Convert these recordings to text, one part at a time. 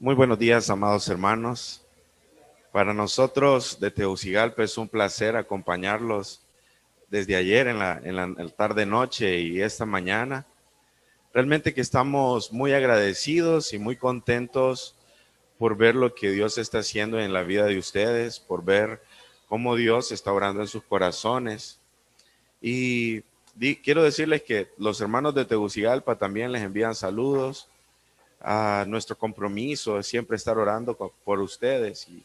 Muy buenos días, amados hermanos. Para nosotros de Tegucigalpa es un placer acompañarlos desde ayer en la tarde-noche y esta mañana. Realmente que estamos muy agradecidos y muy contentos por ver lo que Dios está haciendo en la vida de ustedes, por ver cómo Dios está obrando en sus corazones. Y quiero decirles que los hermanos de Tegucigalpa también les envían saludos. Nuestro compromiso es siempre estar orando por ustedes y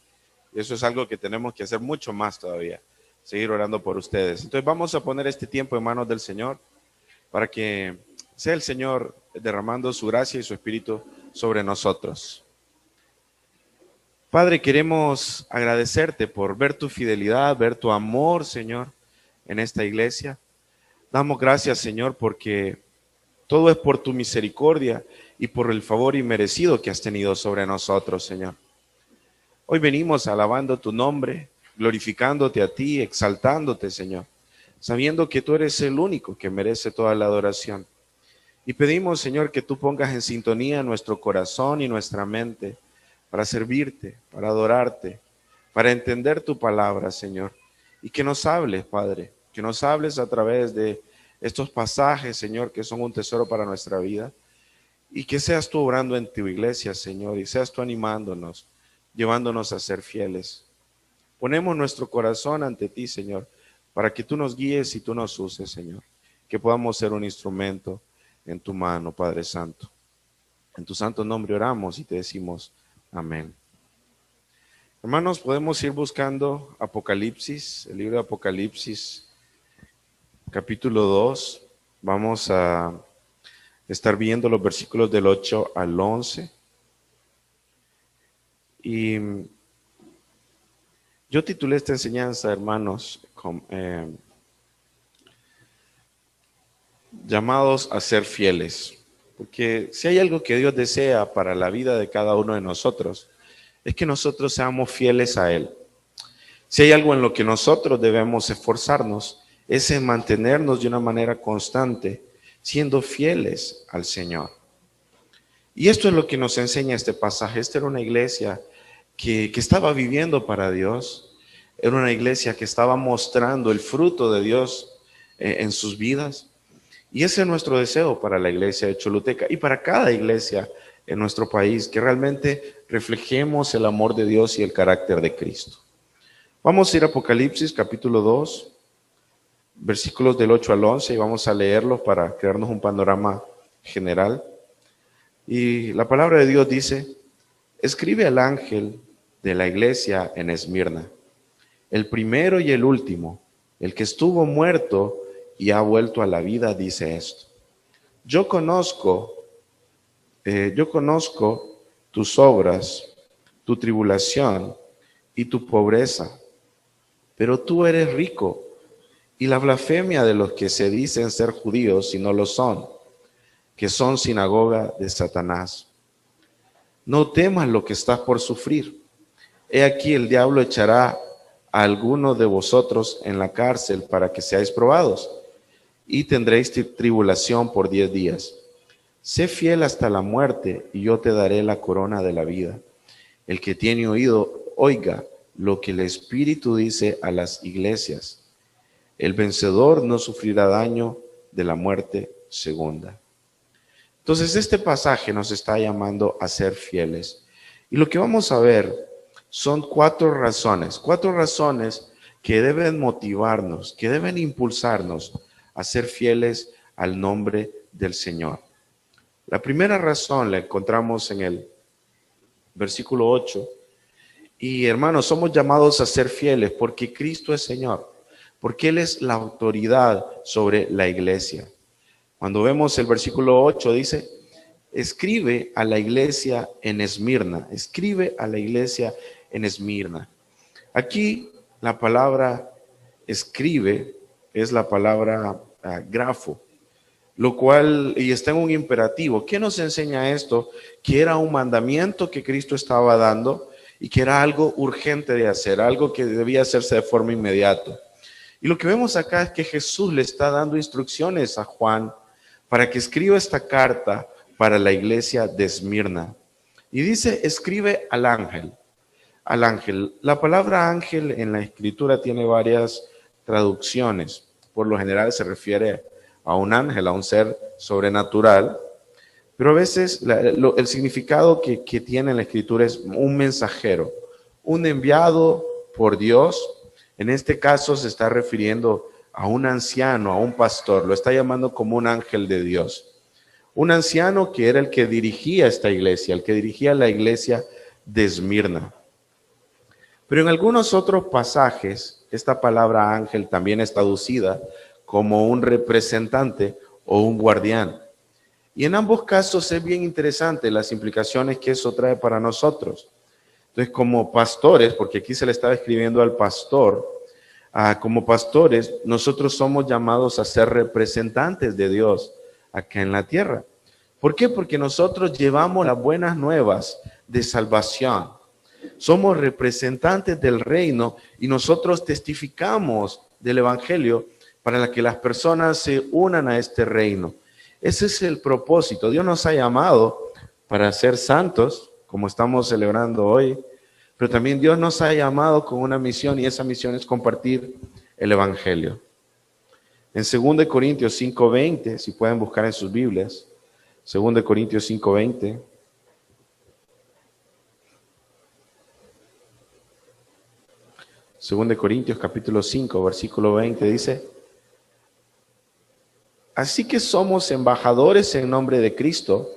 eso es algo que tenemos que hacer mucho más todavía, seguir orando por ustedes. Entonces vamos a poner este tiempo en manos del Señor para que sea el Señor derramando su gracia y su espíritu sobre nosotros. Padre, queremos agradecerte por ver tu fidelidad, ver tu amor, Señor, en esta iglesia. Damos gracias, Señor, porque todo es por tu misericordia y por el favor inmerecido que has tenido sobre nosotros, Señor. Hoy venimos alabando tu nombre, glorificándote a ti, exaltándote, Señor, sabiendo que tú eres el único que merece toda la adoración. Y pedimos, Señor, que tú pongas en sintonía nuestro corazón y nuestra mente para servirte, para adorarte, para entender tu palabra, Señor. Y que nos hables, Padre, que nos hables a través de estos pasajes, Señor, que son un tesoro para nuestra vida. Y que seas tú obrando en tu iglesia, Señor, y seas tú animándonos, llevándonos a ser fieles. Ponemos nuestro corazón ante ti, Señor, para que tú nos guíes y tú nos uses, Señor. Que podamos ser un instrumento en tu mano, Padre Santo. En tu santo nombre oramos y te decimos amén. Hermanos, podemos ir buscando Apocalipsis, el libro de Apocalipsis, capítulo 2. Vamos a estar viendo los versículos del 8 al 11. Y yo titulé esta enseñanza, hermanos, llamados a ser fieles. Porque si hay algo que Dios desea para la vida de cada uno de nosotros, es que nosotros seamos fieles a Él. Si hay algo en lo que nosotros debemos esforzarnos, es en mantenernos de una manera constante, siendo fieles al Señor. Y esto es lo que nos enseña este pasaje. Esta era una iglesia que estaba viviendo para Dios, era una iglesia que estaba mostrando el fruto de Dios en sus vidas. Y ese es nuestro deseo para la iglesia de Choluteca y para cada iglesia en nuestro país, que realmente reflejemos el amor de Dios y el carácter de Cristo. Vamos a ir a Apocalipsis capítulo 2, versículos del 8 al 11, y vamos a leerlos para crearnos un panorama general. Y la palabra de Dios dice: escribe al ángel de la iglesia en Esmirna, el primero y el último, el que estuvo muerto y ha vuelto a la vida, dice esto: yo conozco tus obras, tu tribulación y tu pobreza, pero tú eres rico, y la blasfemia de los que se dicen ser judíos y no lo son, que son sinagoga de Satanás. No temas lo que estás por sufrir. He aquí el diablo echará a alguno de vosotros en la cárcel para que seáis probados, y tendréis tribulación por 10 días. Sé fiel hasta la muerte, y yo te daré la corona de la vida. El que tiene oído, oiga lo que el Espíritu dice a las iglesias. El vencedor no sufrirá daño de la muerte segunda. Entonces, este pasaje nos está llamando a ser fieles. Y lo que vamos a ver son cuatro razones que deben motivarnos, que deben impulsarnos a ser fieles al nombre del Señor. La primera razón la encontramos en el versículo 8. Y hermanos, somos llamados a ser fieles porque Cristo es Señor, porque Él es la autoridad sobre la iglesia. Cuando vemos el versículo 8 dice: escribe a la iglesia en Esmirna, escribe a la iglesia en Esmirna. Aquí la palabra escribe es la palabra grafo, lo cual, y está en un imperativo. ¿Qué nos enseña esto? Que era un mandamiento que Cristo estaba dando y que era algo urgente de hacer, algo que debía hacerse de forma inmediata. Y lo que vemos acá es que Jesús le está dando instrucciones a Juan para que escriba esta carta para la iglesia de Esmirna. Y dice, escribe al ángel. Al ángel. La palabra ángel en la escritura tiene varias traducciones. Por lo general se refiere a un ángel, a un ser sobrenatural. Pero a veces el significado que tiene en la escritura es un mensajero, un enviado por Dios. En este caso se está refiriendo a un anciano, a un pastor, lo está llamando como un ángel de Dios. Un anciano que era el que dirigía esta iglesia, el que dirigía la iglesia de Esmirna. Pero en algunos otros pasajes, esta palabra ángel también es traducida como un representante o un guardián. Y en ambos casos es bien interesante las implicaciones que eso trae para nosotros. Entonces, como pastores, porque aquí se le estaba escribiendo al pastor, como pastores, nosotros somos llamados a ser representantes de Dios acá en la tierra. ¿Por qué? Porque nosotros llevamos las buenas nuevas de salvación. Somos representantes del reino y nosotros testificamos del evangelio para que las personas se unan a este reino. Ese es el propósito. Dios nos ha llamado para ser santos, como estamos celebrando hoy, pero también Dios nos ha llamado con una misión y esa misión es compartir el evangelio. En 2 Corintios 5:20, si pueden buscar en sus Biblias, 2 Corintios 5:20. Según de Corintios capítulo 5, versículo 20 dice, así que somos embajadores en nombre de Cristo,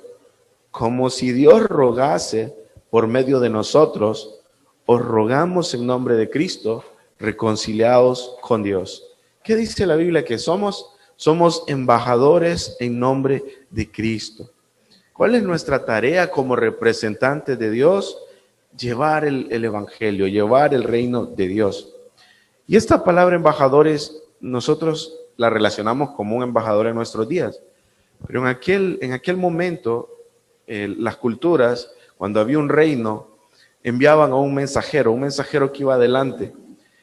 como si Dios rogase por medio de nosotros, os rogamos en nombre de Cristo, reconciliados con Dios. ¿Qué dice la Biblia que somos? Somos embajadores en nombre de Cristo. ¿Cuál es nuestra tarea como representantes de Dios? Llevar el evangelio, llevar el reino de Dios. Y esta palabra embajadores, nosotros la relacionamos como un embajador en nuestros días. Pero en aquel momento, las culturas, cuando había un reino, enviaban a un mensajero que iba adelante.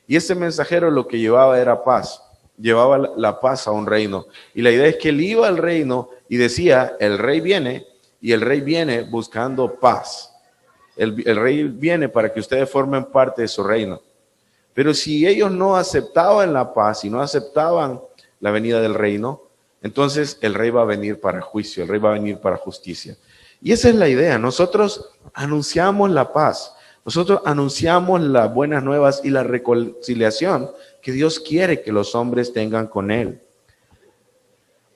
Y ese mensajero lo que llevaba era paz, llevaba la paz a un reino. Y la idea es que él iba al reino y decía, el rey viene, y el rey viene buscando paz. El rey viene para que ustedes formen parte de su reino. Pero si ellos no aceptaban la paz y no aceptaban la venida del reino, entonces el rey va a venir para juicio, el rey va a venir para justicia. Y esa es la idea. Nosotros anunciamos la paz. Nosotros anunciamos las buenas nuevas y la reconciliación que Dios quiere que los hombres tengan con Él.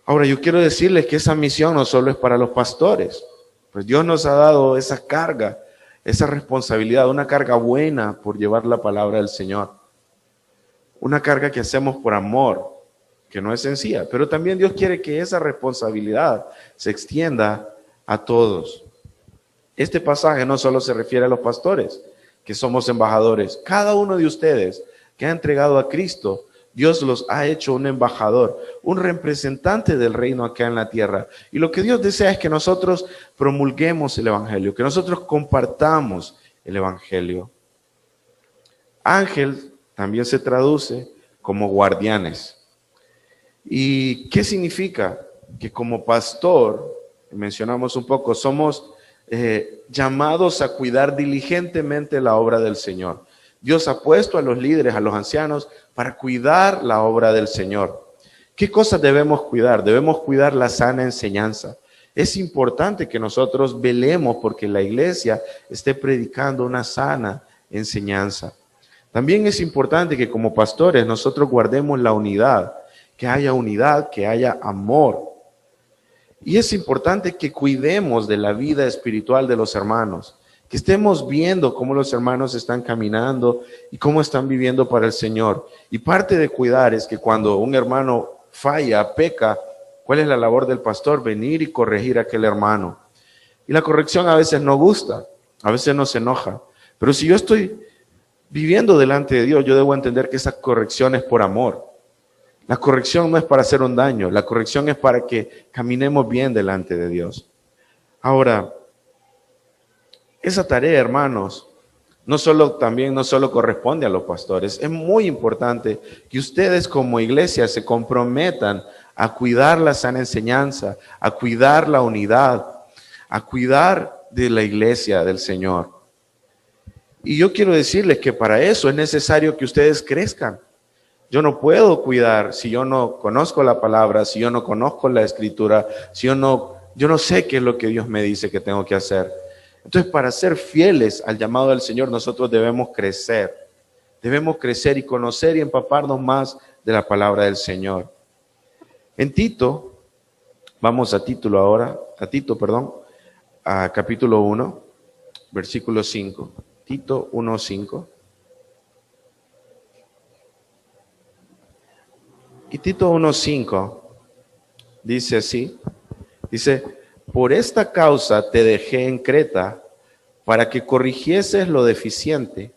Ahora, yo quiero decirles que esa misión no solo es para los pastores. Pues Dios nos ha dado esa carga, esa responsabilidad, una carga buena por llevar la palabra del Señor. Una carga que hacemos por amor, que no es sencilla. Pero también Dios quiere que esa responsabilidad se extienda a todos. Este pasaje no solo se refiere a los pastores, que somos embajadores. Cada uno de ustedes que ha entregado a Cristo, Dios los ha hecho un embajador, un representante del reino acá en la tierra. Y lo que Dios desea es que nosotros promulguemos el evangelio, que nosotros compartamos el evangelio. Ángel también se traduce como guardianes. ¿Y qué significa? Que como pastor, mencionamos un poco, somos llamados a cuidar diligentemente la obra del Señor. Dios ha puesto a los líderes, a los ancianos, para cuidar la obra del Señor. ¿Qué cosas debemos cuidar? Debemos cuidar la sana enseñanza. Es importante que nosotros velemos porque la iglesia esté predicando una sana enseñanza. También es importante que como pastores nosotros guardemos la unidad, que haya amor. Y es importante que cuidemos de la vida espiritual de los hermanos, que estemos viendo cómo los hermanos están caminando y cómo están viviendo para el Señor. Y parte de cuidar es que cuando un hermano falla, peca, ¿cuál es la labor del pastor? Venir y corregir a aquel hermano. Y la corrección a veces no gusta, a veces nos enoja. Pero si yo estoy viviendo delante de Dios, yo debo entender que esa corrección es por amor. La corrección no es para hacer un daño, la corrección es para que caminemos bien delante de Dios. Ahora, esa tarea, hermanos, no solo corresponde a los pastores. Es muy importante que ustedes como iglesia se comprometan a cuidar la sana enseñanza, a cuidar la unidad, a cuidar de la iglesia del Señor. Y yo quiero decirles que para eso es necesario que ustedes crezcan. Yo no puedo cuidar si yo no conozco la palabra, si yo no conozco la escritura, si yo no sé qué es lo que Dios me dice que tengo que hacer. Entonces, para ser fieles al llamado del Señor, nosotros debemos crecer. Debemos crecer y conocer y empaparnos más de la palabra del Señor. En Tito, vamos a Tito, a capítulo 1, versículo 5. Tito 1:5. Y Tito 1:5 dice así, dice, por esta causa te dejé en Creta para que corrigieses lo deficiente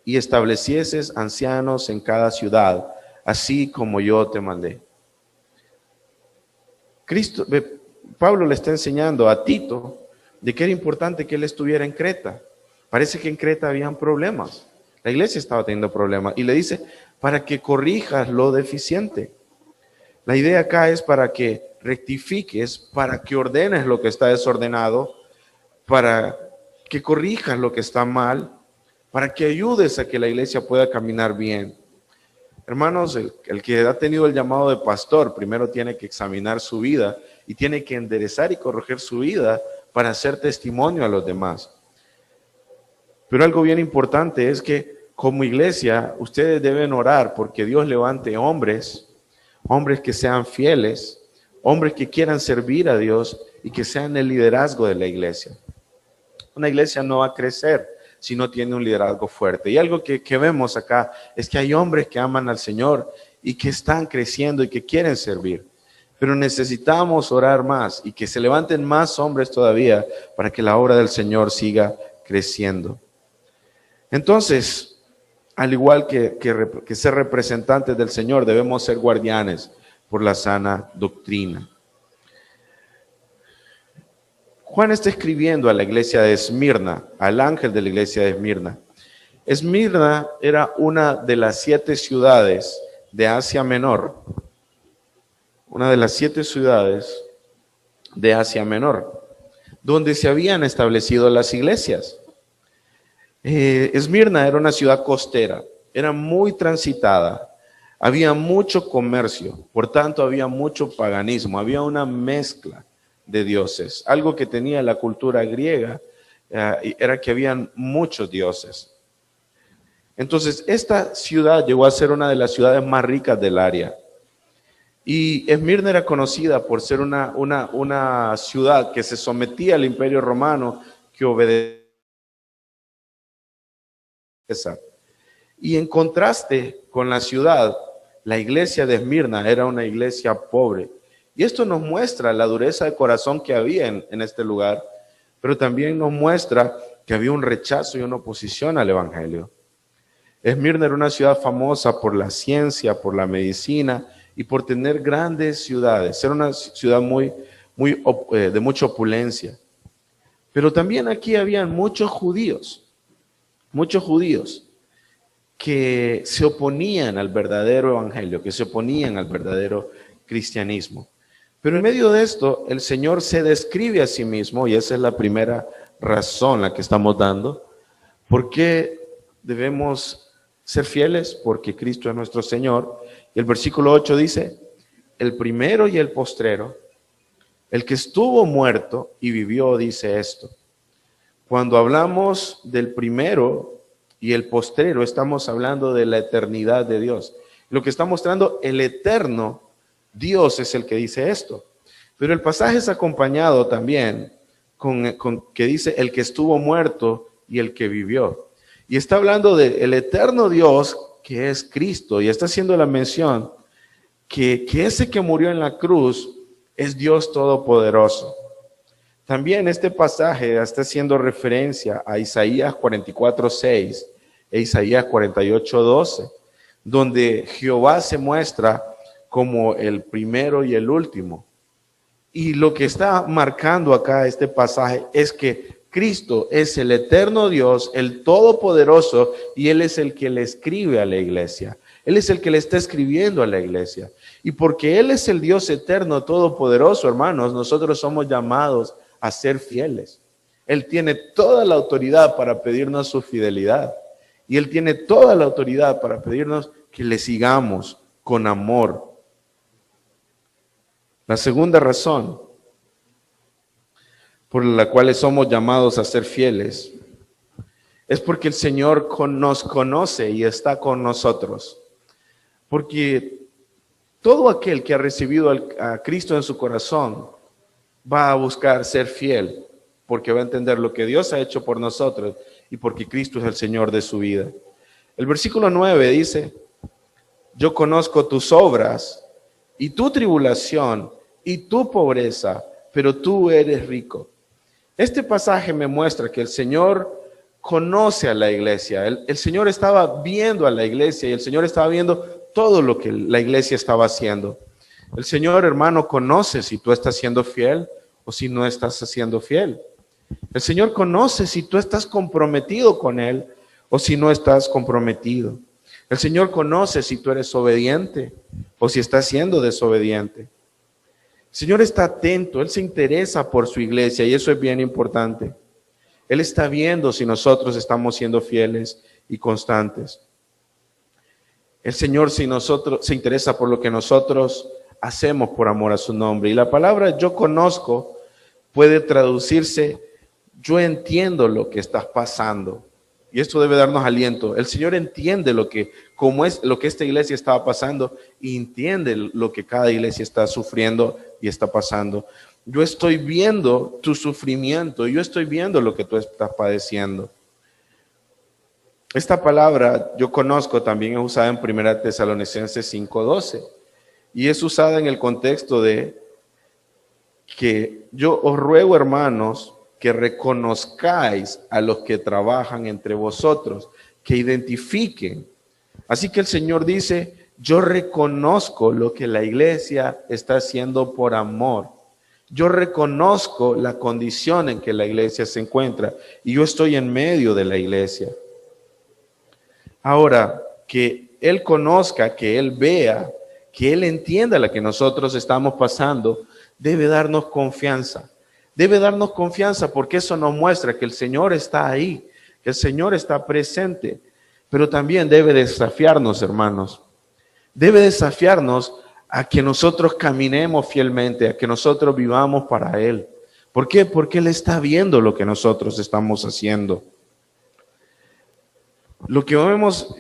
y establecieses ancianos en cada ciudad, así como yo te mandé. Pablo le está enseñando a Tito de que era importante que él estuviera en Creta. Parece que en Creta habían problemas. La iglesia estaba teniendo problemas. Y le dice, para que corrijas lo deficiente. La idea acá es para que rectifiques, para que ordenes lo que está desordenado, para que corrijas lo que está mal, para que ayudes a que la iglesia pueda caminar bien. Hermanos, el que ha tenido el llamado de pastor, primero tiene que examinar su vida y tiene que enderezar y corregir su vida para hacer testimonio a los demás. Pero algo bien importante es que como iglesia ustedes deben orar porque Dios levante hombres que sean fieles, hombres que quieran servir a Dios y que sean el liderazgo de la iglesia. Una iglesia no va a crecer si no tiene un liderazgo fuerte. Y algo que vemos acá es que hay hombres que aman al Señor y que están creciendo y que quieren servir. Pero necesitamos orar más y que se levanten más hombres todavía para que la obra del Señor siga creciendo. Entonces, al igual que ser representantes del Señor, debemos ser guardianes por la sana doctrina. Juan está escribiendo a la iglesia de Esmirna, al ángel de la iglesia de Esmirna. Esmirna era una de las 7 ciudades de Asia Menor. Una de las 7 ciudades de Asia Menor, donde se habían establecido las iglesias. Esmirna era una ciudad costera, era muy transitada, había mucho comercio, por tanto había mucho paganismo, había una mezcla de dioses. Algo que tenía la cultura griega era que habían muchos dioses. Entonces, esta ciudad llegó a ser una de las ciudades más ricas del área. Y Esmirna era conocida por ser una ciudad que se sometía al Imperio Romano, que obedecía. Y en contraste con la ciudad, la iglesia de Esmirna era una iglesia pobre. Y esto nos muestra la dureza de corazón que había en este lugar, pero también nos muestra que había un rechazo y una oposición al evangelio. Esmirna era una ciudad famosa por la ciencia, por la medicina y por tener grandes ciudades. Era una ciudad de mucha opulencia. Pero también aquí habían muchos judíos que se oponían al verdadero evangelio, que se oponían al verdadero cristianismo. Pero en medio de esto, el Señor se describe a sí mismo, y esa es la primera razón la que estamos dando. ¿Por qué debemos ser fieles? Porque Cristo es nuestro Señor. Y el versículo 8 dice, el primero y el postrero, el que estuvo muerto y vivió, dice esto. Cuando hablamos del primero y el postrero, estamos hablando de la eternidad de Dios. Lo que está mostrando el eterno Dios es el que dice esto. Pero el pasaje es acompañado también con que dice el que estuvo muerto y el que vivió. Y está hablando del eterno Dios que es Cristo. Y está haciendo la mención que ese que murió en la cruz es Dios Todopoderoso. También este pasaje está haciendo referencia a Isaías 44:6 e Isaías 48:12, donde Jehová se muestra como el primero y el último. Y lo que está marcando acá este pasaje es que Cristo es el eterno Dios, el Todopoderoso, y Él es el que le escribe a la iglesia. Él es el que le está escribiendo a la iglesia. Y porque Él es el Dios eterno, todopoderoso, hermanos, nosotros somos llamados a ser fieles. Él tiene toda la autoridad para pedirnos su fidelidad. Y Él tiene toda la autoridad para pedirnos que le sigamos con amor. La segunda razón por la cual somos llamados a ser fieles es porque el Señor nos conoce y está con nosotros. Porque todo aquel que ha recibido a Cristo en su corazón va a buscar ser fiel, porque va a entender lo que Dios ha hecho por nosotros y porque Cristo es el Señor de su vida. El versículo 9 dice: yo conozco tus obras y tu tribulación y tu pobreza, pero tú eres rico. Este pasaje me muestra que el Señor conoce a la iglesia. El Señor estaba viendo a la iglesia y el Señor estaba viendo todo lo que la iglesia estaba haciendo. El Señor, hermano, conoce si tú estás siendo fiel o si no estás siendo fiel. El Señor conoce si tú estás comprometido con Él o si no estás comprometido. El Señor conoce si tú eres obediente o si estás siendo desobediente. El Señor está atento, Él se interesa por su iglesia y eso es bien importante. Él está viendo si nosotros estamos siendo fieles y constantes. El Señor si nosotros se interesa por lo que nosotros hacemos por amor a su nombre. Y la palabra yo conozco puede traducirse: yo entiendo lo que estás pasando. Y esto debe darnos aliento. El Señor entiende lo que esta iglesia estaba pasando y entiende lo que cada iglesia está sufriendo y está pasando. Yo estoy viendo tu sufrimiento, yo estoy viendo lo que tú estás padeciendo. Esta palabra yo conozco también es usada en 1 Tesalonicenses 5:12 y es usada en el contexto de que yo os ruego, hermanos, que reconozcáis a los que trabajan entre vosotros, que identifiquen. Así que el Señor dice: yo reconozco lo que la iglesia está haciendo por amor. Yo reconozco la condición en que la iglesia se encuentra y yo estoy en medio de la iglesia. Ahora, que Él conozca, que Él vea, que Él entienda lo que nosotros estamos pasando, debe darnos confianza. Debe darnos confianza porque eso nos muestra que el Señor está ahí, que el Señor está presente. Pero también debe desafiarnos, hermanos. Debe desafiarnos a que nosotros caminemos fielmente, a que nosotros vivamos para Él. ¿Por qué? Porque Él está viendo lo que nosotros estamos haciendo. Lo que vemos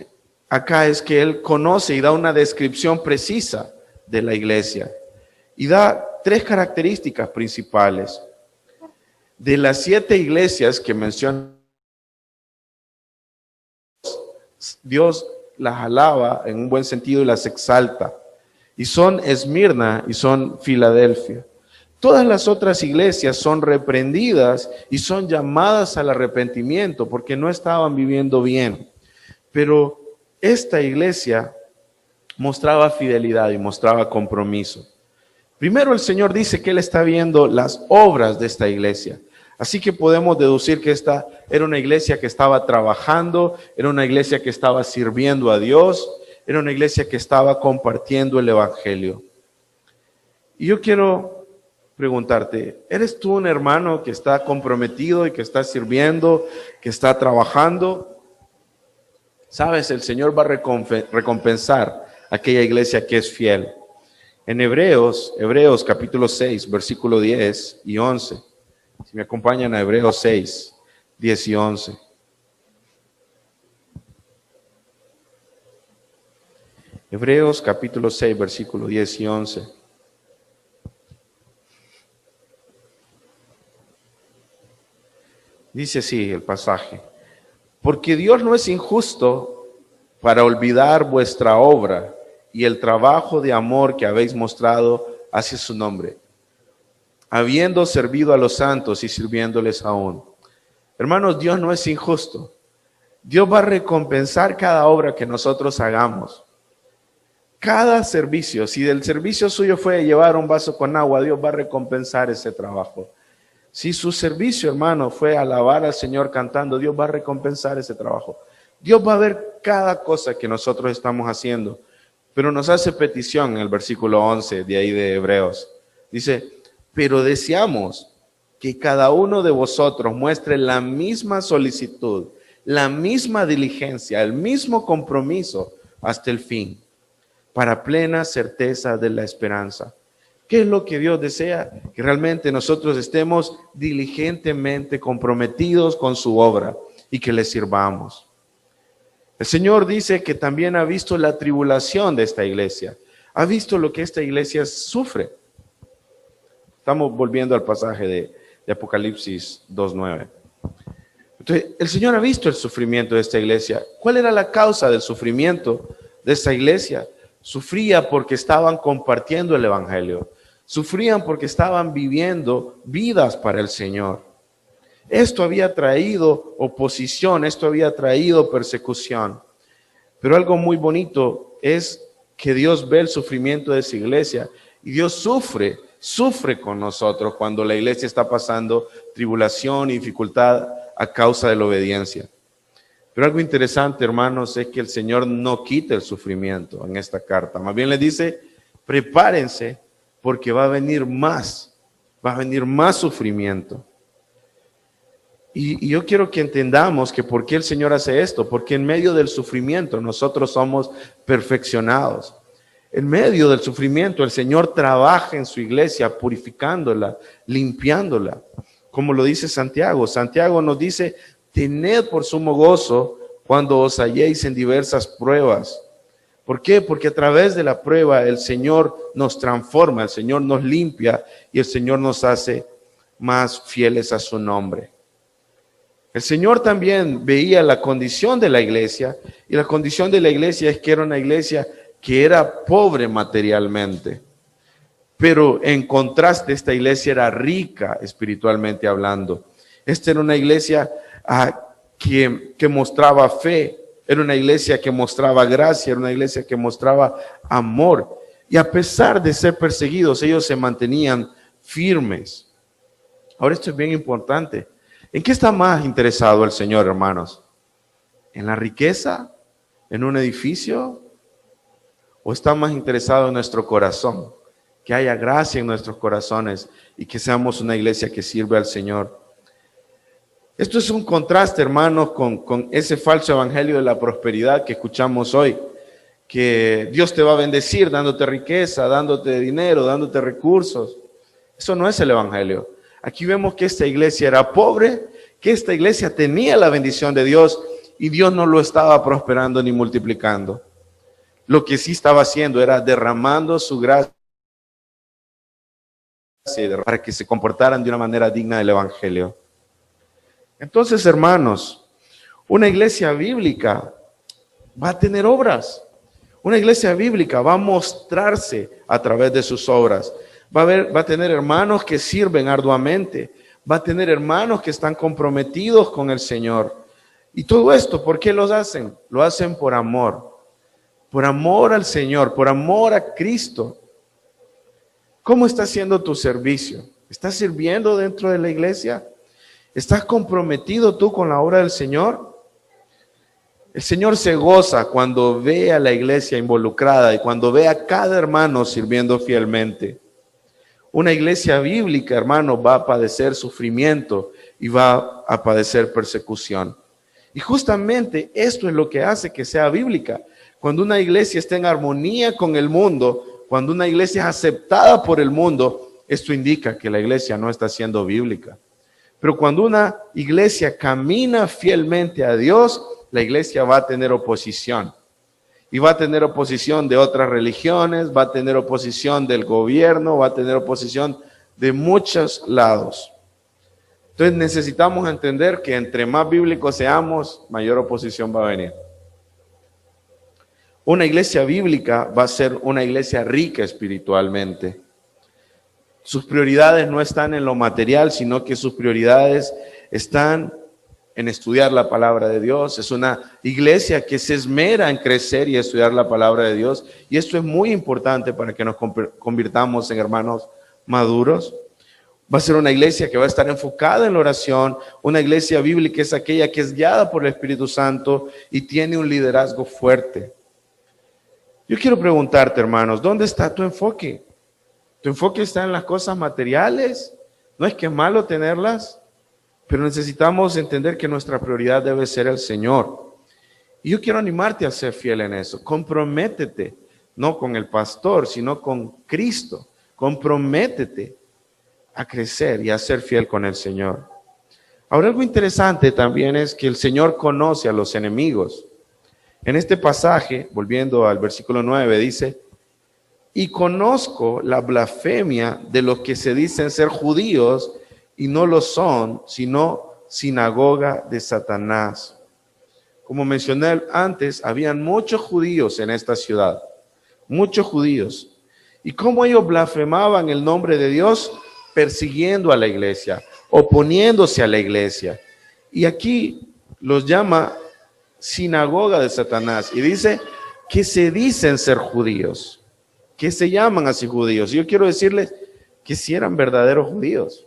acá es que Él conoce y da una descripción precisa de la iglesia. Y da 3 características principales. De las 7 iglesias que menciona, Dios las alaba en un buen sentido y las exalta. Y son Esmirna y son Filadelfia. Todas las otras iglesias son reprendidas y son llamadas al arrepentimiento porque no estaban viviendo bien. Pero esta iglesia mostraba fidelidad y mostraba compromiso. Primero el Señor dice que Él está viendo las obras de esta iglesia. Así que podemos deducir que esta era una iglesia que estaba trabajando, era una iglesia que estaba sirviendo a Dios, era una iglesia que estaba compartiendo el evangelio. Y yo quiero preguntarte, ¿eres tú un hermano que está comprometido y que está sirviendo, que está trabajando? Sabes, el Señor va a recompensar a aquella iglesia que es fiel. En Hebreos capítulo 6, versículo 10 y 11. Si me acompañan a Hebreos 6, 10 y 11. Hebreos capítulo 6, versículo 10 y 11. Dice así el pasaje: porque Dios no es injusto para olvidar vuestra obra y el trabajo de amor que habéis mostrado hacia su nombre, habiendo servido a los santos y sirviéndoles aún. Hermanos, Dios no es injusto. Dios va a recompensar cada obra que nosotros hagamos. Cada servicio, si del servicio suyo fue llevar un vaso con agua, Dios va a recompensar ese trabajo. Si su servicio, hermano, fue alabar al Señor cantando, Dios va a recompensar ese trabajo. Dios va a ver cada cosa que nosotros estamos haciendo. Pero nos hace petición en el versículo 11 de ahí de Hebreos. Dice: pero deseamos que cada uno de vosotros muestre la misma solicitud, la misma diligencia, el mismo compromiso hasta el fin, para plena certeza de la esperanza. ¿Qué es lo que Dios desea? Que realmente nosotros estemos diligentemente comprometidos con su obra y que le sirvamos. El Señor dice que también ha visto la tribulación de esta iglesia, ha visto lo que esta iglesia sufre. Estamos volviendo al pasaje de Apocalipsis 2:9. Entonces, el Señor ha visto el sufrimiento de esta iglesia. ¿Cuál era la causa del sufrimiento de esta iglesia? Sufría porque estaban compartiendo el evangelio. Sufrían porque estaban viviendo vidas para el Señor. Esto había traído oposición, esto había traído persecución. Pero algo muy bonito es que Dios ve el sufrimiento de esa iglesia y Dios sufre con nosotros cuando la iglesia está pasando tribulación y dificultad a causa de la obediencia. Pero algo interesante, hermanos, es que el Señor no quita el sufrimiento en esta carta. Más bien le dice, prepárense porque va a venir más sufrimiento. Y yo quiero que entendamos que por qué el Señor hace esto, porque en medio del sufrimiento nosotros somos perfeccionados. En medio del sufrimiento el Señor trabaja en su iglesia purificándola, limpiándola. Como lo dice Santiago. Santiago nos dice, tened por sumo gozo cuando os halléis en diversas pruebas. ¿Por qué? Porque a través de la prueba el Señor nos transforma, el Señor nos limpia y el Señor nos hace más fieles a su nombre. El Señor también veía la condición de la iglesia, y la condición de la iglesia es que era una iglesia que era pobre materialmente, pero en contraste esta iglesia era rica espiritualmente hablando. Esta era una iglesia que mostraba fe, era una iglesia que mostraba gracia, era una iglesia que mostraba amor, y a pesar de ser perseguidos, ellos se mantenían firmes. Ahora esto es bien importante. ¿En qué está más interesado el Señor, hermanos? ¿En la riqueza? ¿En un edificio? ¿O está más interesado en nuestro corazón? Que haya gracia en nuestros corazones y que seamos una iglesia que sirve al Señor. Esto es un contraste, hermanos, con ese falso evangelio de la prosperidad que escuchamos hoy. Que Dios te va a bendecir dándote riqueza, dándote dinero, dándote recursos. Eso no es el evangelio. Aquí vemos que esta iglesia era pobre, que esta iglesia tenía la bendición de Dios y Dios no lo estaba prosperando ni multiplicando. Lo que sí estaba haciendo era derramando su gracia para que se comportaran de una manera digna del evangelio. Entonces, hermanos, una iglesia bíblica va a tener obras. Una iglesia bíblica va a mostrarse a través de sus obras. Va a tener hermanos que sirven arduamente. Va a tener hermanos que están comprometidos con el Señor. Y todo esto, ¿por qué lo hacen? Lo hacen por amor. Por amor al Señor, por amor a Cristo. ¿Cómo está siendo tu servicio? ¿Estás sirviendo dentro de la iglesia? ¿Estás comprometido tú con la obra del Señor? El Señor se goza cuando ve a la iglesia involucrada y cuando ve a cada hermano sirviendo fielmente. Una iglesia bíblica, hermano, va a padecer sufrimiento y va a padecer persecución. Y justamente esto es lo que hace que sea bíblica. Cuando una iglesia está en armonía con el mundo, cuando una iglesia es aceptada por el mundo, esto indica que la iglesia no está siendo bíblica. Pero cuando una iglesia camina fielmente a Dios, la iglesia va a tener oposición. Y va a tener oposición de otras religiones, va a tener oposición del gobierno, va a tener oposición de muchos lados. Entonces necesitamos entender que entre más bíblicos seamos, mayor oposición va a venir. Una iglesia bíblica va a ser una iglesia rica espiritualmente. Sus prioridades no están en lo material, sino que sus prioridades están en estudiar la palabra de Dios. Es una iglesia que se esmera en crecer y estudiar la palabra de Dios. Y esto es muy importante para que nos convirtamos en hermanos maduros. Va a ser una iglesia que va a estar enfocada en la oración. Una iglesia bíblica es aquella que es guiada por el Espíritu Santo y tiene un liderazgo fuerte. Yo quiero preguntarte, hermanos, ¿dónde está tu enfoque? ¿Tu enfoque está en las cosas materiales? No es que es malo tenerlas, pero necesitamos entender que nuestra prioridad debe ser el Señor. Y yo quiero animarte a ser fiel en eso. Comprométete, no con el pastor, sino con Cristo. Comprométete a crecer y a ser fiel con el Señor. Ahora, algo interesante también es que el Señor conoce a los enemigos. En este pasaje, volviendo al versículo 9, dice: y conozco la blasfemia de los que se dicen ser judíos y no lo son, sino sinagoga de Satanás. Como mencioné antes, habían muchos judíos en esta ciudad, muchos judíos. ¿Y cómo ellos blasfemaban el nombre de Dios? Persiguiendo a la iglesia, oponiéndose a la iglesia. Y aquí los llama sinagoga de Satanás y dice que se dicen ser judíos, que se llaman así judíos. Y yo quiero decirles que si eran verdaderos judíos,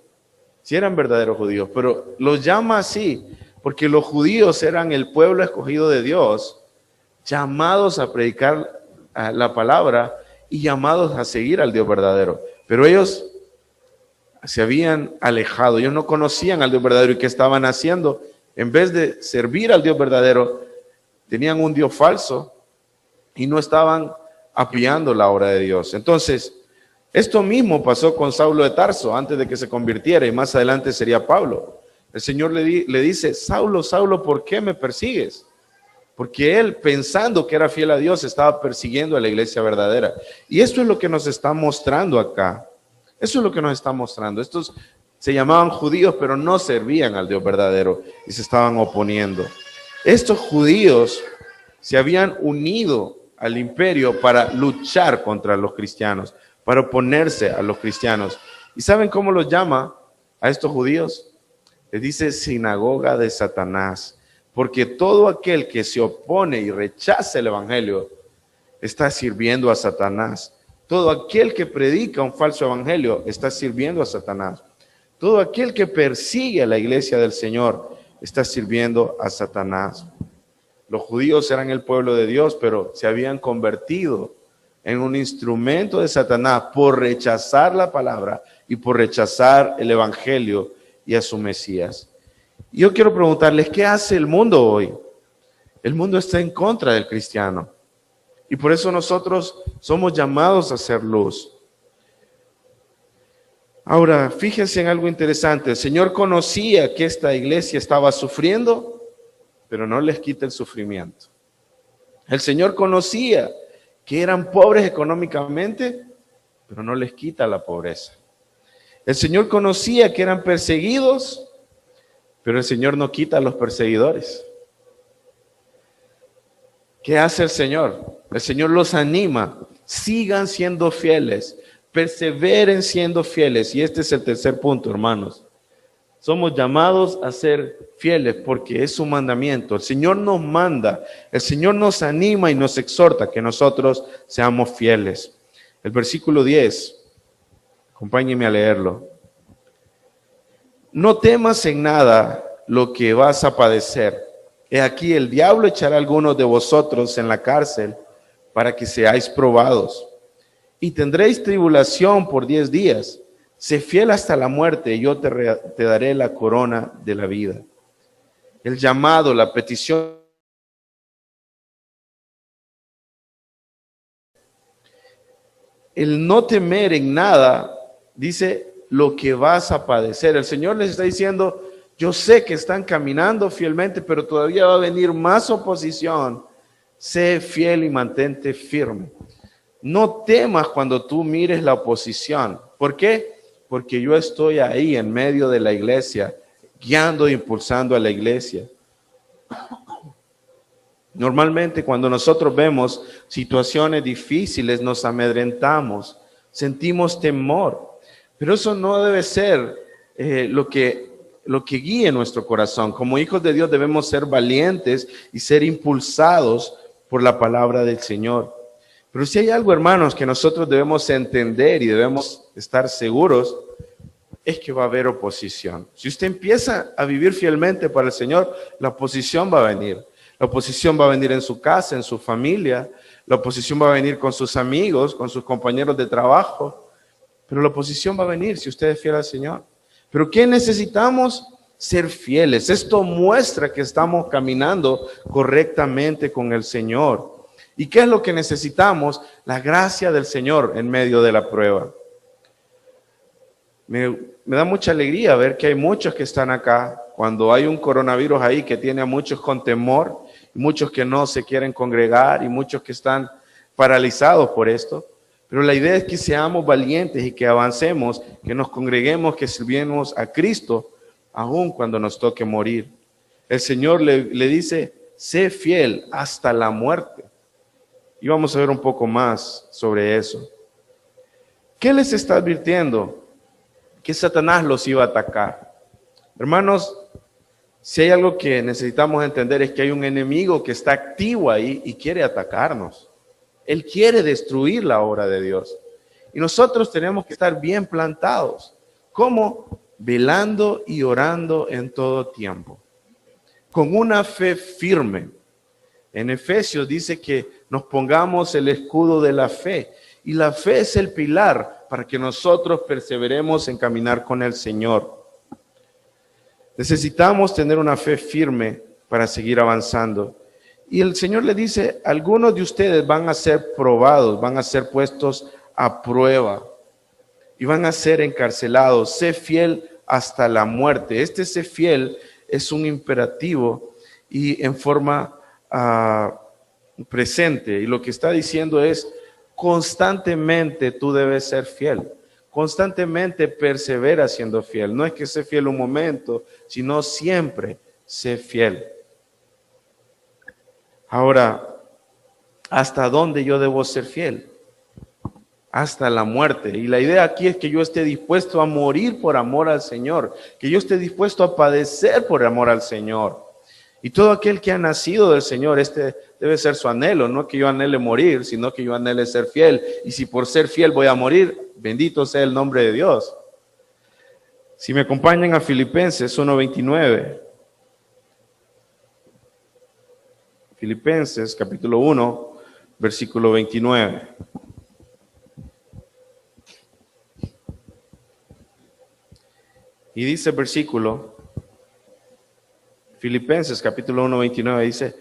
pero los llama así porque los judíos eran el pueblo escogido de Dios, llamados a predicar la palabra y llamados a seguir al Dios verdadero. Pero ellos se habían alejado, ellos no conocían al Dios verdadero. ¿Y qué estaban haciendo? En vez de servir al Dios verdadero, tenían un Dios falso y no estaban apoyando la obra de Dios. Entonces, esto mismo pasó con Saulo de Tarso antes de que se convirtiera, y más adelante sería Pablo. El Señor le dice: Saulo, Saulo, ¿por qué me persigues? Porque él, pensando que era fiel a Dios, estaba persiguiendo a la iglesia verdadera. Y esto es lo que nos está mostrando acá. Eso es lo que nos está mostrando. Estos se llamaban judíos, pero no servían al Dios verdadero y se estaban oponiendo. Estos judíos se habían unido al imperio para luchar contra los cristianos, para oponerse a los cristianos. ¿Y saben cómo los llama a estos judíos? Les dice sinagoga de Satanás, porque todo aquel que se opone y rechaza el evangelio está sirviendo a Satanás. Todo aquel que predica un falso evangelio está sirviendo a Satanás. Todo aquel que persigue a la iglesia del Señor está sirviendo a Satanás. Los judíos eran el pueblo de Dios, pero se habían convertido en un instrumento de Satanás por rechazar la palabra y por rechazar el evangelio y a su Mesías. Y yo quiero preguntarles, ¿qué hace el mundo hoy? El mundo está en contra del cristiano. Y por eso nosotros somos llamados a ser luz. Ahora, fíjense en algo interesante. El Señor conocía que esta iglesia estaba sufriendo, pero no les quita el sufrimiento. El Señor conocía que eran pobres económicamente, pero no les quita la pobreza. El Señor conocía que eran perseguidos, pero el Señor no quita a los perseguidores. ¿Qué hace el Señor? El Señor los anima, sigan siendo fieles, perseveren siendo fieles. Y este es el tercer punto, hermanos. Somos llamados a ser fieles porque es su mandamiento. El Señor nos manda, el Señor nos anima y nos exhorta que nosotros seamos fieles. El versículo 10, acompáñenme a leerlo. No temas en nada lo que vas a padecer. He aquí el diablo echará a algunos de vosotros en la cárcel para que seáis probados. Y tendréis tribulación por 10 días. Sé fiel hasta la muerte y yo te daré la corona de la vida. El llamado, la petición. El no temer en nada, dice lo que vas a padecer. El Señor les está diciendo, yo sé que están caminando fielmente, pero todavía va a venir más oposición. Sé fiel y mantente firme. No temas cuando tú mires la oposición. ¿Por qué? Porque yo estoy ahí en medio de la iglesia, guiando e impulsando a la iglesia. Normalmente cuando nosotros vemos situaciones difíciles nos amedrentamos, sentimos temor, pero eso no debe ser lo que guíe nuestro corazón. Como hijos de Dios debemos ser valientes y ser impulsados por la palabra del Señor. Pero si hay algo, hermanos, que nosotros debemos entender y debemos estar seguros, es que va a haber oposición. Si usted empieza a vivir fielmente para el Señor, la oposición va a venir. La oposición va a venir en su casa, en su familia. La oposición va a venir con sus amigos, con sus compañeros de trabajo. Pero la oposición va a venir si usted es fiel al Señor. Pero ¿qué necesitamos? Ser fieles. Esto muestra que estamos caminando correctamente con el Señor. ¿Y qué es lo que necesitamos? La gracia del Señor en medio de la prueba. Me da mucha alegría ver que hay muchos que están acá, cuando hay un coronavirus ahí que tiene a muchos con temor, muchos que no se quieren congregar y muchos que están paralizados por esto. Pero la idea es que seamos valientes y que avancemos, que nos congreguemos, que sirvamos a Cristo, aun cuando nos toque morir. El Señor le dice, sé fiel hasta la muerte. Y vamos a ver un poco más sobre eso. ¿Qué les está advirtiendo? Que Satanás los iba a atacar. Hermanos, si hay algo que necesitamos entender es que hay un enemigo que está activo ahí y quiere atacarnos. Él quiere destruir la obra de Dios. Y nosotros tenemos que estar bien plantados. ¿Cómo? Velando y orando en todo tiempo. Con una fe firme. En Efesios dice que nos pongamos el escudo de la fe. Y la fe es el pilar para que nosotros perseveremos en caminar con el Señor. Necesitamos tener una fe firme para seguir avanzando. Y el Señor le dice, algunos de ustedes van a ser probados, van a ser puestos a prueba y van a ser encarcelados. Sé fiel hasta la muerte. Este sé fiel es un imperativo y en forma presente. Y lo que está diciendo es, constantemente tú debes ser fiel. Constantemente persevera siendo fiel. No es que sé fiel un momento, sino siempre sé fiel. Ahora, ¿hasta dónde yo debo ser fiel? Hasta la muerte. Y la idea aquí es que yo esté dispuesto a morir por amor al Señor, que yo esté dispuesto a padecer por amor al Señor. Y todo aquel que ha nacido del Señor, este debe ser su anhelo, no que yo anhele morir, sino que yo anhele ser fiel. Y si por ser fiel voy a morir, bendito sea el nombre de Dios. Si me acompañan a Filipenses 1:29. Filipenses capítulo 1, versículo 29. Y dice el versículo, Filipenses capítulo 1, 29, dice,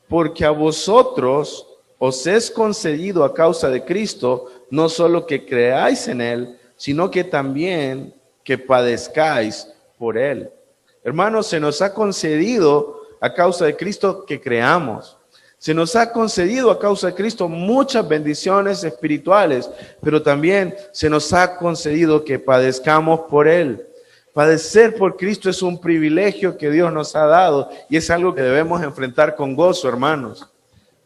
porque a vosotros os es concedido a causa de Cristo, no solo que creáis en Él, sino que también que padezcáis por Él. Hermanos, se nos ha concedido a causa de Cristo que creamos. Se nos ha concedido a causa de Cristo muchas bendiciones espirituales, pero también se nos ha concedido que padezcamos por Él. Padecer por Cristo es un privilegio que Dios nos ha dado y es algo que debemos enfrentar con gozo, hermanos.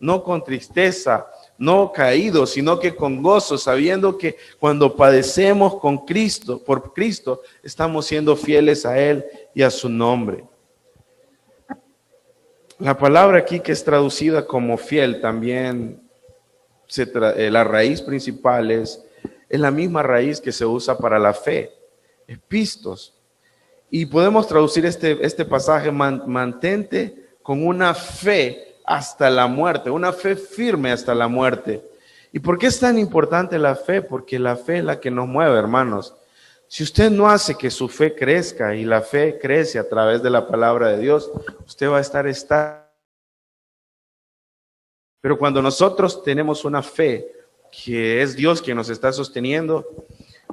No con tristeza, no caídos, sino que con gozo, sabiendo que cuando padecemos con Cristo, por Cristo, estamos siendo fieles a Él y a su nombre. La palabra aquí que es traducida como fiel también, la raíz principal es la misma raíz que se usa para la fe, es pistos. Y podemos traducir este pasaje, mantente con una fe hasta la muerte, una fe firme hasta la muerte. ¿Y por qué es tan importante la fe? Porque la fe es la que nos mueve, hermanos. Si usted no hace que su fe crezca y la fe crece a través de la palabra de Dios, usted va a estar estable. Pero cuando nosotros tenemos una fe que es Dios quien nos está sosteniendo,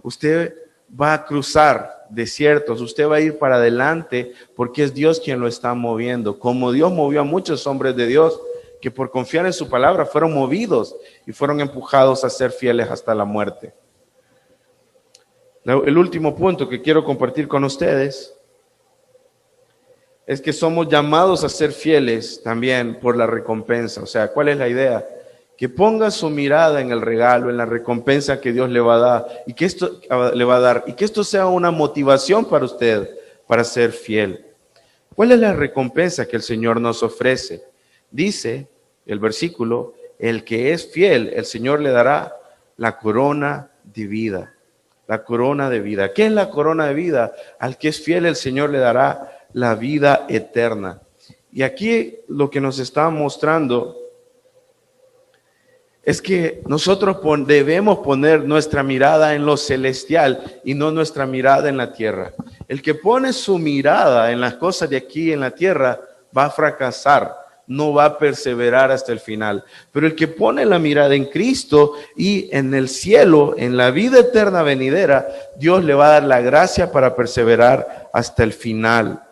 usted va a cruzar desiertos, usted va a ir para adelante porque es Dios quien lo está moviendo. Como Dios movió a muchos hombres de Dios que por confiar en su palabra fueron movidos y fueron empujados a ser fieles hasta la muerte. El último punto que quiero compartir con ustedes es que somos llamados a ser fieles también por la recompensa. O sea, ¿cuál es la idea? Que ponga su mirada en el regalo, en la recompensa que Dios le va a dar y que esto sea una motivación para usted para ser fiel. ¿Cuál es la recompensa que el Señor nos ofrece? Dice el versículo, el que es fiel, el Señor le dará la corona de vida. La corona de vida. ¿Qué es la corona de vida? Al que es fiel, el Señor le dará la vida eterna. Y aquí lo que nos está mostrando es que nosotros debemos poner nuestra mirada en lo celestial y no nuestra mirada en la tierra. El que pone su mirada en las cosas de aquí en la tierra va a fracasar, no va a perseverar hasta el final. Pero el que pone la mirada en Cristo y en el cielo, en la vida eterna venidera, Dios le va a dar la gracia para perseverar hasta el final.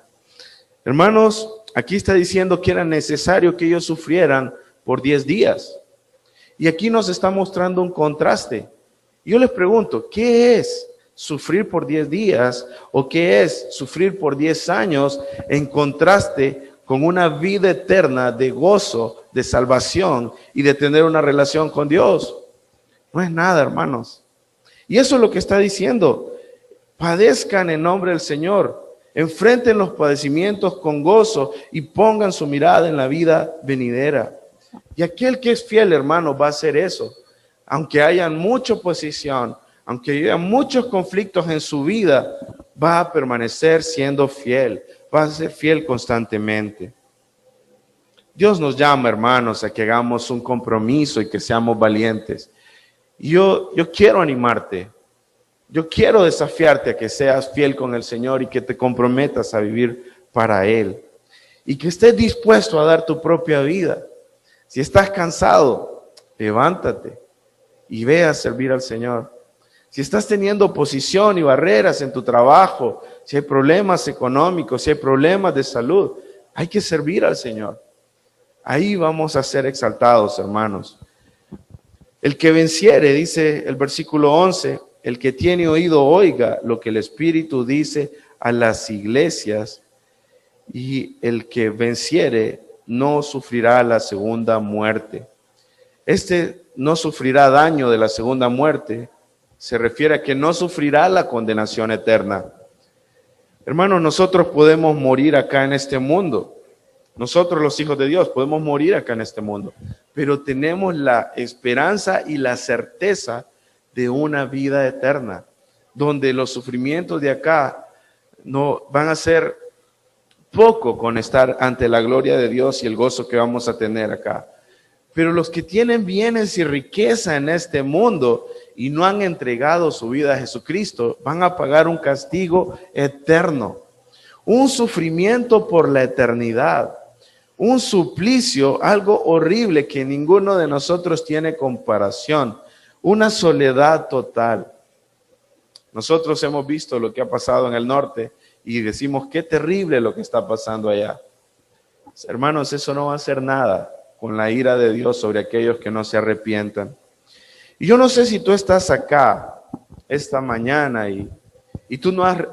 Hermanos, aquí está diciendo que era necesario que ellos sufrieran por 10 días. Y aquí nos está mostrando un contraste. Yo les pregunto, ¿qué es sufrir por 10 días o qué es sufrir por 10 años en contraste con una vida eterna de gozo, de salvación y de tener una relación con Dios? No es nada, hermanos. Y eso es lo que está diciendo. Padezcan en nombre del Señor, enfrenten los padecimientos con gozo y pongan su mirada en la vida venidera. Y aquel que es fiel, hermano, va a hacer eso. Aunque haya mucha oposición, aunque haya muchos conflictos en su vida, va a permanecer siendo fiel, va a ser fiel constantemente. Dios nos llama, hermanos, a que hagamos un compromiso y que seamos valientes. Y yo quiero animarte, yo quiero desafiarte a que seas fiel con el Señor y que te comprometas a vivir para Él. Y que estés dispuesto a dar tu propia vida. Si estás cansado, levántate y ve a servir al Señor. Si estás teniendo oposición y barreras en tu trabajo, si hay problemas económicos, si hay problemas de salud, hay que servir al Señor. Ahí vamos a ser exaltados, hermanos. El que venciere, dice el versículo 11, el que tiene oído oiga lo que el Espíritu dice a las iglesias, y el que venciere no sufrirá la segunda muerte. Este no sufrirá daño de la segunda muerte, se refiere a que no sufrirá la condenación eterna. Hermanos, nosotros podemos morir acá en este mundo. Nosotros, los hijos de Dios, podemos morir acá en este mundo, pero tenemos la esperanza y la certeza de una vida eterna, donde los sufrimientos de acá no van a ser poco con estar ante la gloria de Dios y el gozo que vamos a tener acá. Pero los que tienen bienes y riqueza en este mundo y no han entregado su vida a Jesucristo, van a pagar un castigo eterno, un sufrimiento por la eternidad, un suplicio, algo horrible que ninguno de nosotros tiene comparación, una soledad total. Nosotros hemos visto lo que ha pasado en el norte y decimos, qué terrible lo que está pasando allá. Hermanos, eso no va a hacer nada con la ira de Dios sobre aquellos que no se arrepientan. Y yo no sé si tú estás acá esta mañana y tú no has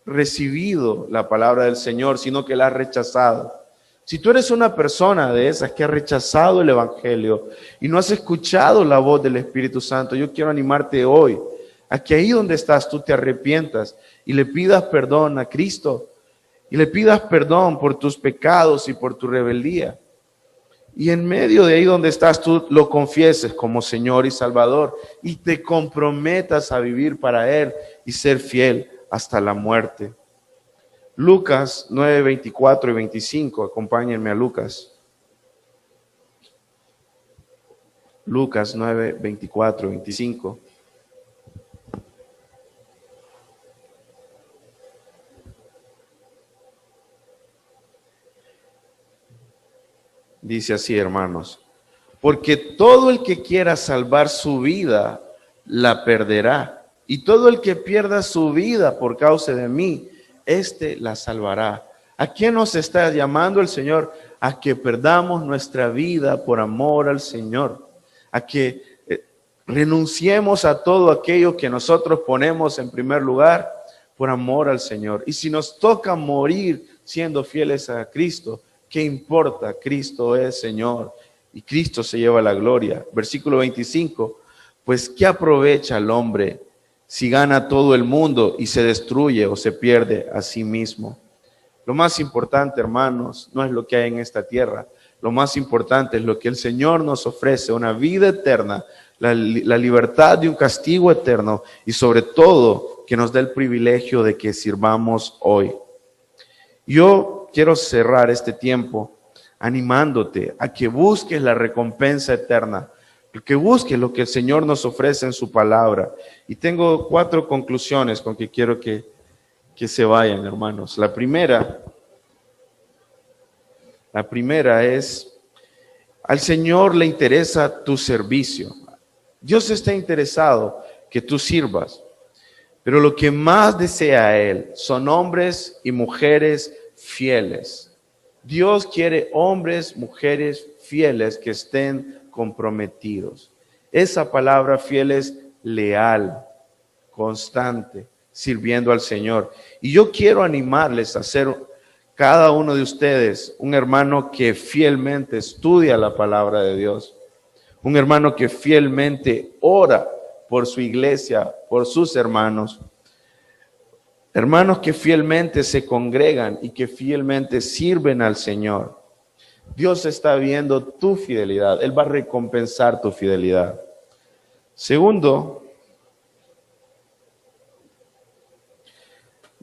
recibido la palabra del Señor, sino que la has rechazado. Si tú eres una persona de esas que ha rechazado el Evangelio y no has escuchado la voz del Espíritu Santo, yo quiero animarte hoy a que ahí donde estás tú te arrepientas y le pidas perdón a Cristo y le pidas perdón por tus pecados y por tu rebeldía. Y en medio de ahí donde estás tú lo confieses como Señor y Salvador y te comprometas a vivir para Él y ser fiel hasta la muerte. Lucas 9, 24 y 25, acompáñenme a Lucas. Lucas 9, 24 y 25. Dice así, hermanos, porque todo el que quiera salvar su vida, la perderá. Y todo el que pierda su vida por causa de mí, éste la salvará. ¿A quién nos está llamando el Señor? A que perdamos nuestra vida por amor al Señor. A que renunciemos a todo aquello que nosotros ponemos en primer lugar por amor al Señor. Y si nos toca morir siendo fieles a Cristo, ¿qué importa? Cristo es Señor y Cristo se lleva la gloria. Versículo 25, pues ¿qué aprovecha el hombre si gana todo el mundo y se destruye o se pierde a sí mismo? Lo más importante, hermanos, no es lo que hay en esta tierra. Lo más importante es lo que el Señor nos ofrece, una vida eterna, la libertad de un castigo eterno y sobre todo que nos dé el privilegio de que sirvamos hoy. Yo quiero cerrar este tiempo animándote a que busques la recompensa eterna. que busque lo que el Señor nos ofrece en su palabra. Y tengo 4 conclusiones con que quiero que se vayan, hermanos. La primera es, al Señor le interesa tu servicio. Dios está interesado que tú sirvas, pero lo que más desea Él son hombres y mujeres fieles. Dios quiere hombres, mujeres fieles que estén comprometidos. Esa palabra fiel es leal, constante, sirviendo al Señor. Y yo quiero animarles a ser cada uno de ustedes un hermano que fielmente estudia la palabra de Dios, un hermano que fielmente ora por su iglesia, por sus hermanos, hermanos que fielmente se congregan y que fielmente sirven al Señor. Dios está viendo tu fidelidad, Él va a recompensar tu fidelidad. Segundo,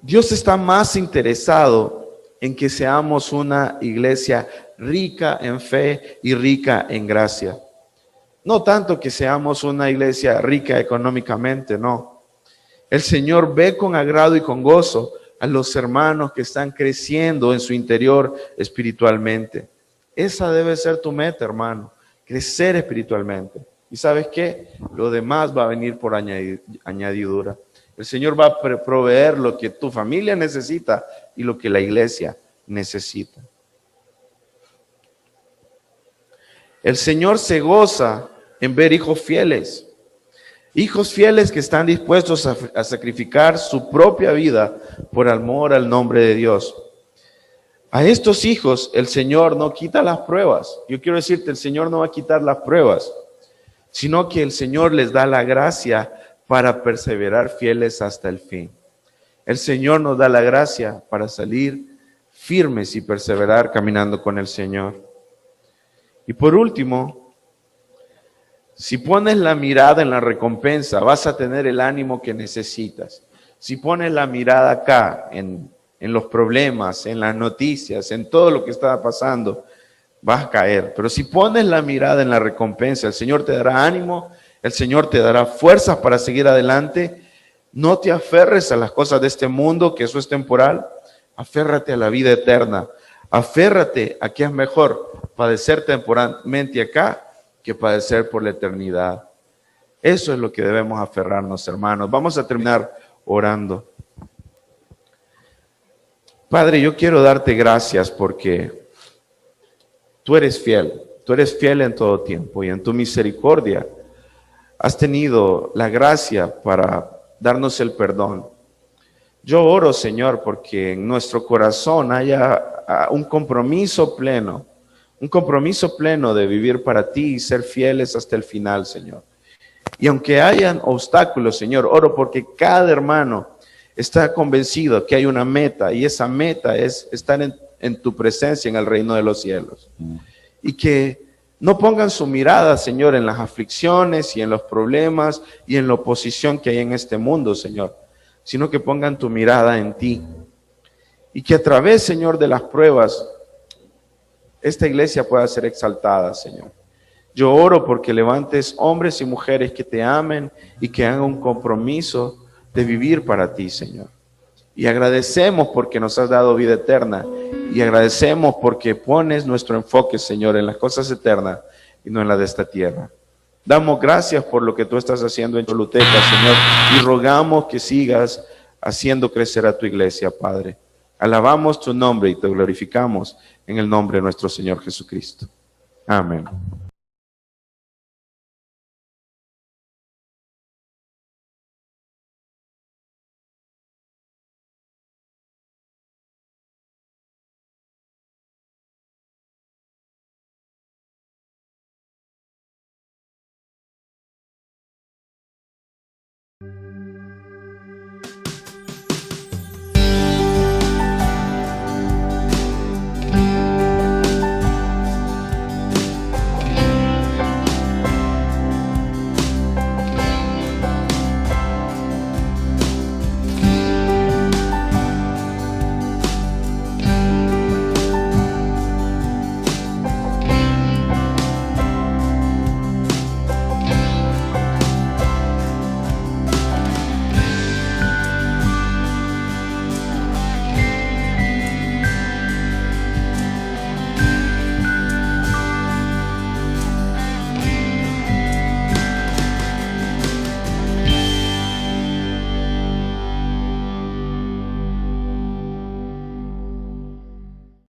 Dios está más interesado en que seamos una iglesia rica en fe y rica en gracia. No tanto que seamos una iglesia rica económicamente, no. El Señor ve con agrado y con gozo a los hermanos que están creciendo en su interior espiritualmente. Esa debe ser tu meta, hermano, crecer espiritualmente. ¿Y sabes qué? Lo demás va a venir por añadidura. El Señor va a proveer lo que tu familia necesita y lo que la iglesia necesita. El Señor se goza en ver hijos fieles que están dispuestos a sacrificar su propia vida por amor al nombre de Dios. A estos hijos el Señor no quita las pruebas. Yo quiero decirte, el Señor no va a quitar las pruebas, sino que el Señor les da la gracia para perseverar fieles hasta el fin. El Señor nos da la gracia para salir firmes y perseverar caminando con el Señor. Y por último, si pones la mirada en la recompensa, vas a tener el ánimo que necesitas. Si pones la mirada acá, en los problemas, en las noticias, en todo lo que está pasando, vas a caer. Pero si pones la mirada en la recompensa, el Señor te dará ánimo, el Señor te dará fuerzas para seguir adelante. No te aferres a las cosas de este mundo, que eso es temporal. Aférrate a la vida eterna. Aférrate a que es mejor padecer temporalmente acá que padecer por la eternidad. Eso es lo que debemos aferrarnos, hermanos. Vamos a terminar orando. Padre, yo quiero darte gracias porque tú eres fiel en todo tiempo y en tu misericordia has tenido la gracia para darnos el perdón. Yo oro, Señor, porque en nuestro corazón haya un compromiso pleno de vivir para ti y ser fieles hasta el final, Señor. Y aunque hayan obstáculos, Señor, oro porque cada hermano está convencido que hay una meta y esa meta es estar en tu presencia en el reino de los cielos. Y que no pongan su mirada, Señor, en las aflicciones y en los problemas y en la oposición que hay en este mundo, Señor, sino que pongan tu mirada en ti. Y que a través, Señor, de las pruebas, esta iglesia pueda ser exaltada, Señor. Yo oro porque levantes hombres y mujeres que te amen y que hagan un compromiso de vivir para ti, Señor. Y agradecemos porque nos has dado vida eterna. Y agradecemos porque pones nuestro enfoque, Señor, en las cosas eternas y no en las de esta tierra. Damos gracias por lo que tú estás haciendo en Choluteca, Señor, y rogamos que sigas haciendo crecer a tu iglesia, Padre. Alabamos tu nombre y te glorificamos en el nombre de nuestro Señor Jesucristo. Amén.